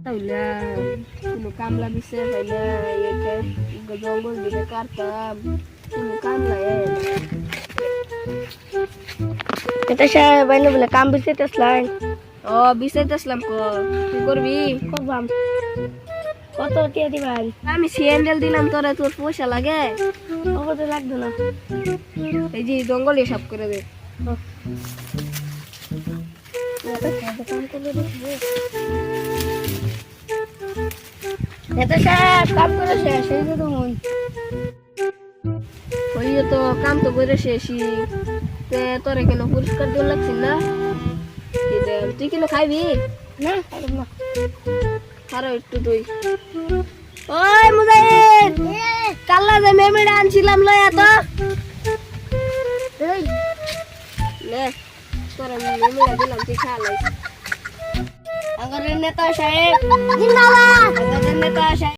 হইলা কোনো কামলা দিছে হইলা এটা জঙ্গল দিকে কাটতাম কোনো কামলা এটা সাহেব বাইনে বলে কাম বিছাইতেছলাই ও বিছাইতেছিলাম তুই করবি করবাম কত টিয়া দিবাই আমি স্যান্ডেল দিলাম তোরা তোর পয়সা লাগে কত লাগবে না এই যে জঙ্গল হিসাব করে দে এটা সাহেব কাম করে শেষ হয়ে যেত মন ওই তো কাম তো করে শেষই তে তোরে কেন পুরস্কার দিন লাগছিল না তুই কেন খাইবি না খাইব না আরো একটু তুই ওই মুজাহিদ কাল্লা যে মেমেটা আনছিলাম লয়া তো এই লে তোরা মেমেটা দিলাম তুই খা লাইস আগের নেতা সাহেব জিন্দাবাদ